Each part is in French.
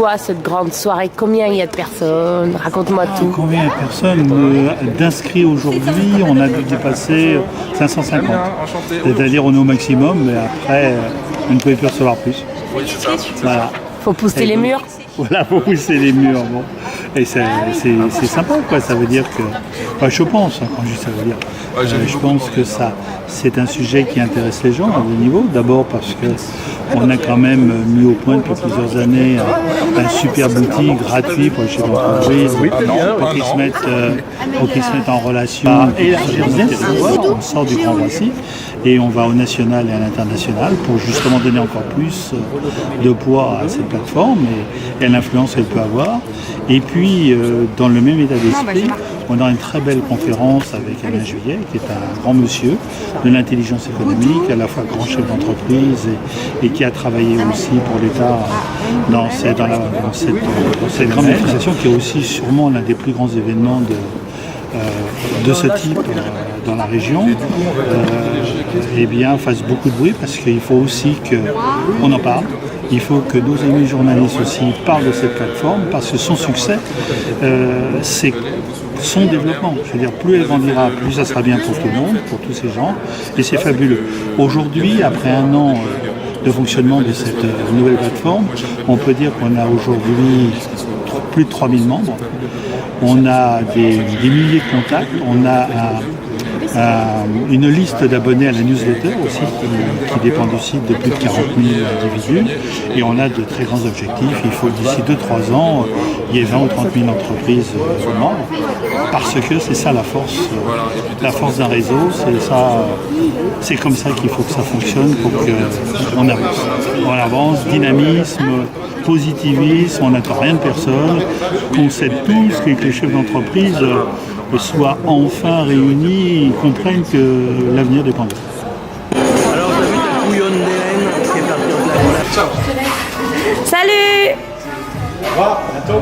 toi cette grande soirée? Combien il y a de personnes? Raconte-moi tout. Combien de personnes d'inscrits aujourd'hui? On a dû dépasser 550. C'est-à-dire on est au maximum, mais après, on ne pouvait plus recevoir plus. Oui, c'est ça. Voilà. Faut pousser les murs. Voilà, pour pousser les murs. Bon. Et c'est sympa, quoi. Ça veut dire que. Enfin, je pense, quand je dis ça veut dire. Je pense que ça, c'est un sujet qui intéresse les gens à haut niveau. D'abord parce qu'on a quand même mis au point depuis plusieurs années un super outil gratuit pour les chefs d'entreprise pour qu'ils se mettent en relation. Élargir le territoire, on sort du Grand Voici et on va au national et à l'international pour justement donner encore plus de poids à cette plateforme et à l'influence qu'elle peut avoir. Et puis, dans le même état d'esprit, on a une très belle conférence avec Alain Juillet, qui est un grand monsieur de l'intelligence économique, à la fois grand chef d'entreprise et qui a travaillé aussi pour l'État dans cette grande manifestation qui est aussi sûrement l'un des plus grands événements de ce type dans la région, eh bien, fasse beaucoup de bruit parce qu'il faut aussi qu'on en parle. Il faut que nos amis journalistes aussi parlent de cette plateforme parce que son succès, c'est son développement. Je veux dire, plus elle grandira, plus ça sera bien pour tout le monde, pour tous ces gens, et c'est fabuleux. Aujourd'hui, après un an de fonctionnement de cette nouvelle plateforme, on peut dire qu'on a aujourd'hui plus de 3000 membres. On a des milliers de contacts, on a une liste d'abonnés à la newsletter aussi qui dépend du site de plus de 40 000 individus et on a de très grands objectifs. Il faut que d'ici 2-3 ans, il y ait 20 ou 30 000 entreprises membres parce que c'est ça la force d'un réseau, c'est comme ça qu'il faut que ça fonctionne pour qu'on avance. On avance, dynamisme, positivisme, on n'attend rien de personne, qu'on sait tous que les chefs d'entreprise soient enfin réunis et comprennent que l'avenir dépend d'eux. Alors vous avez vu ta couillonne d'Hélène qui est partie en place. Salut! Au revoir, à bientôt.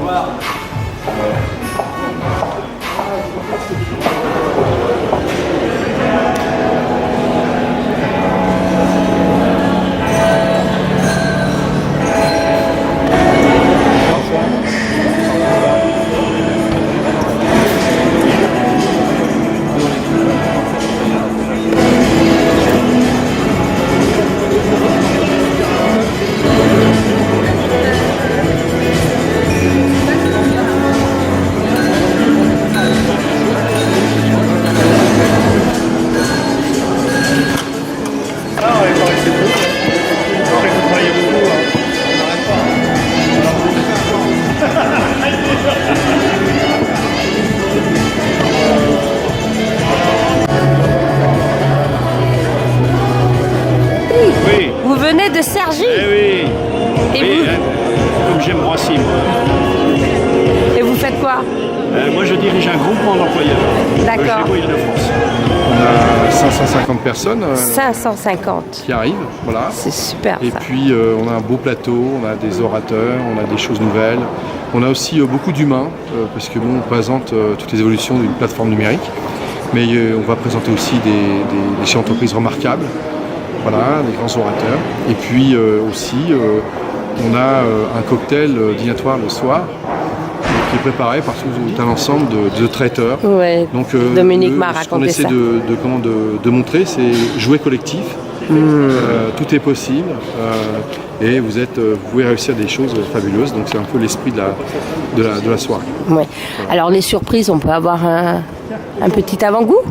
Vous venez de Cergy? Eh oui. Et oui, vous comme j'aime Roissy. Et vous faites quoi? Moi, je dirige un groupement d'employeurs. D'accord. Chez de France. On a 550 personnes 550. qui arrivent. Voilà. C'est super Et ça. puis, on a un beau plateau, on a des orateurs, on a des choses nouvelles. On a aussi beaucoup d'humains, parce que bon, on présente toutes les évolutions d'une plateforme numérique. Mais on va présenter aussi des chefs d'entreprise remarquables. Voilà, des grands orateurs. Et puis aussi, on a un cocktail dînatoire le soir qui est préparé par tout un ensemble de traiteurs. Ouais. Donc, Dominique m'a ce qu'on raconté essaie ça. de montrer, c'est jouer collectif. Tout est possible et vous pouvez réussir des choses fabuleuses. Donc c'est un peu l'esprit de la soirée. Ouais. Alors les surprises, on peut avoir un petit avant-goût?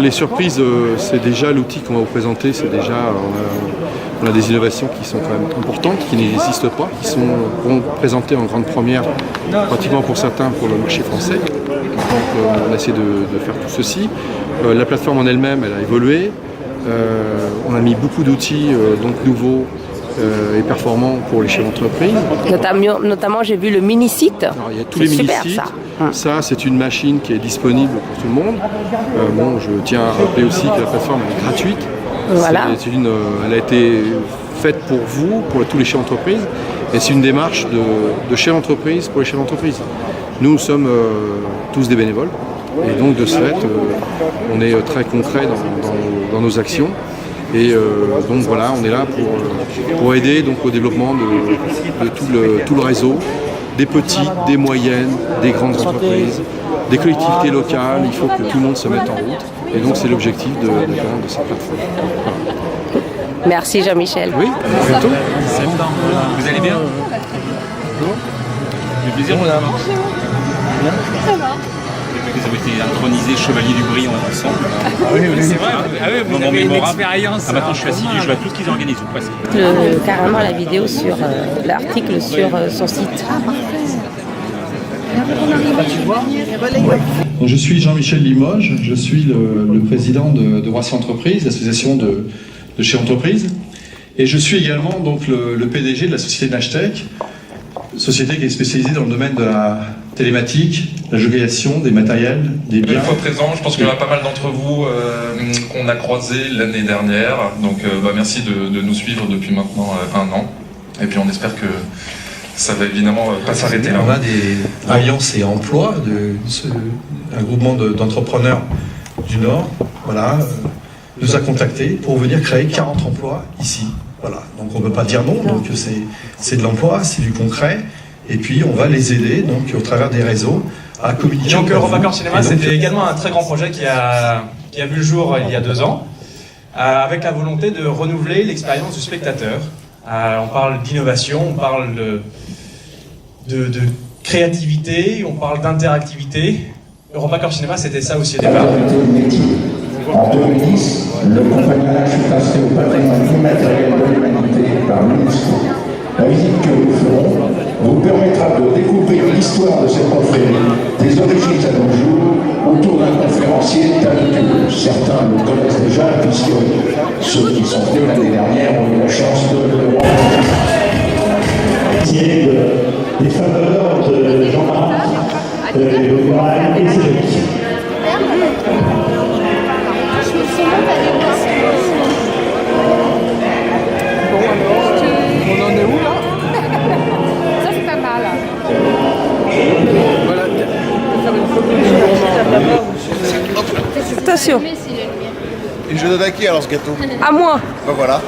Les surprises, c'est déjà l'outil qu'on va vous présenter. C'est déjà, on a des innovations qui sont quand même importantes, qui n'existent pas, qui seront présentées en grande première, pratiquement pour certains, pour le marché français. Donc on essaie de faire tout ceci. La plateforme en elle-même, elle a évolué. On a mis beaucoup d'outils donc nouveaux et performants pour les chefs d'entreprise. Notamment, j'ai vu le mini-site. Alors, il y a tous les mini-sites. Ça, c'est une machine qui est disponible pour tout le monde. Je tiens à rappeler aussi que la plateforme est gratuite. Voilà. Elle a été faite pour vous, pour tous les chefs d'entreprise. Et c'est une démarche de chef d'entreprise pour les chefs d'entreprise. Nous sommes tous des bénévoles. Et donc, de ce fait, on est très concret dans nos actions. Et donc voilà, on est là pour aider donc, au développement de tout le réseau, des petites, des moyennes, des grandes entreprises, des collectivités locales. Il faut que tout le monde se mette en route. Et donc c'est l'objectif de cette plateforme. Voilà. Merci Jean-Michel. Oui, à bientôt. Vous allez bien? Du plaisir, madame. Vous avez été intronisé chevalier du brillant ensemble. Ah oui, c'est vrai. Ah oui, vous avez une expérience. Ah, maintenant je suis assidu, je vois tout ce qu'ils organisent, ou presque. Carrément la vidéo sur l'article sur son site. Je suis Jean-Michel Limoges, je suis le président de Roissy Entreprise, l'association de chez Entreprise. Et je suis également donc, le PDG de la société Nashtec, société qui est spécialisée dans le domaine de la télématique, la géolocalisation, des matériels, des biens. Une fois présent, je pense qu'il y en a pas mal d'entre vous qu'on a croisés l'année dernière. Donc merci de nous suivre depuis maintenant 1 an. Et puis on espère que ça va évidemment pas s'arrêter là. On a des alliances et emplois, un groupement d'entrepreneurs du Nord, voilà, nous a contactés pour venir créer 40 emplois ici. Voilà. Donc on ne peut pas dire non, donc c'est de l'emploi, c'est du concret. Et puis on va les aider donc au travers des réseaux à communiquer. Donc EuropaCorp Cinéma, c'était également un très grand projet qui a vu le jour il y a 2 ans, avec la volonté de renouveler l'expérience du spectateur. On parle d'innovation, on parle de créativité, on parle d'interactivité. EuropaCorp Cinéma, c'était ça aussi au départ. En 2010, le compagnonnage fut inscrit au patrimoine immatériel de l'humanité par l'UNESCO. La visite que nous ferons vous permettra de découvrir l'histoire de cette confrérie, des origines à nos jours, autour d'un conférencier talentueux. Certains le connaissent déjà, puisque ceux qui sont venus l'année dernière ont eu la chance de le rencontrer. Des faveurs de Jean-Marc, Moral et Cédric. On en est où là? Ça c'est pas mal. Voilà. Attention. Et je donne à qui alors ce gâteau? À moi. Ben voilà.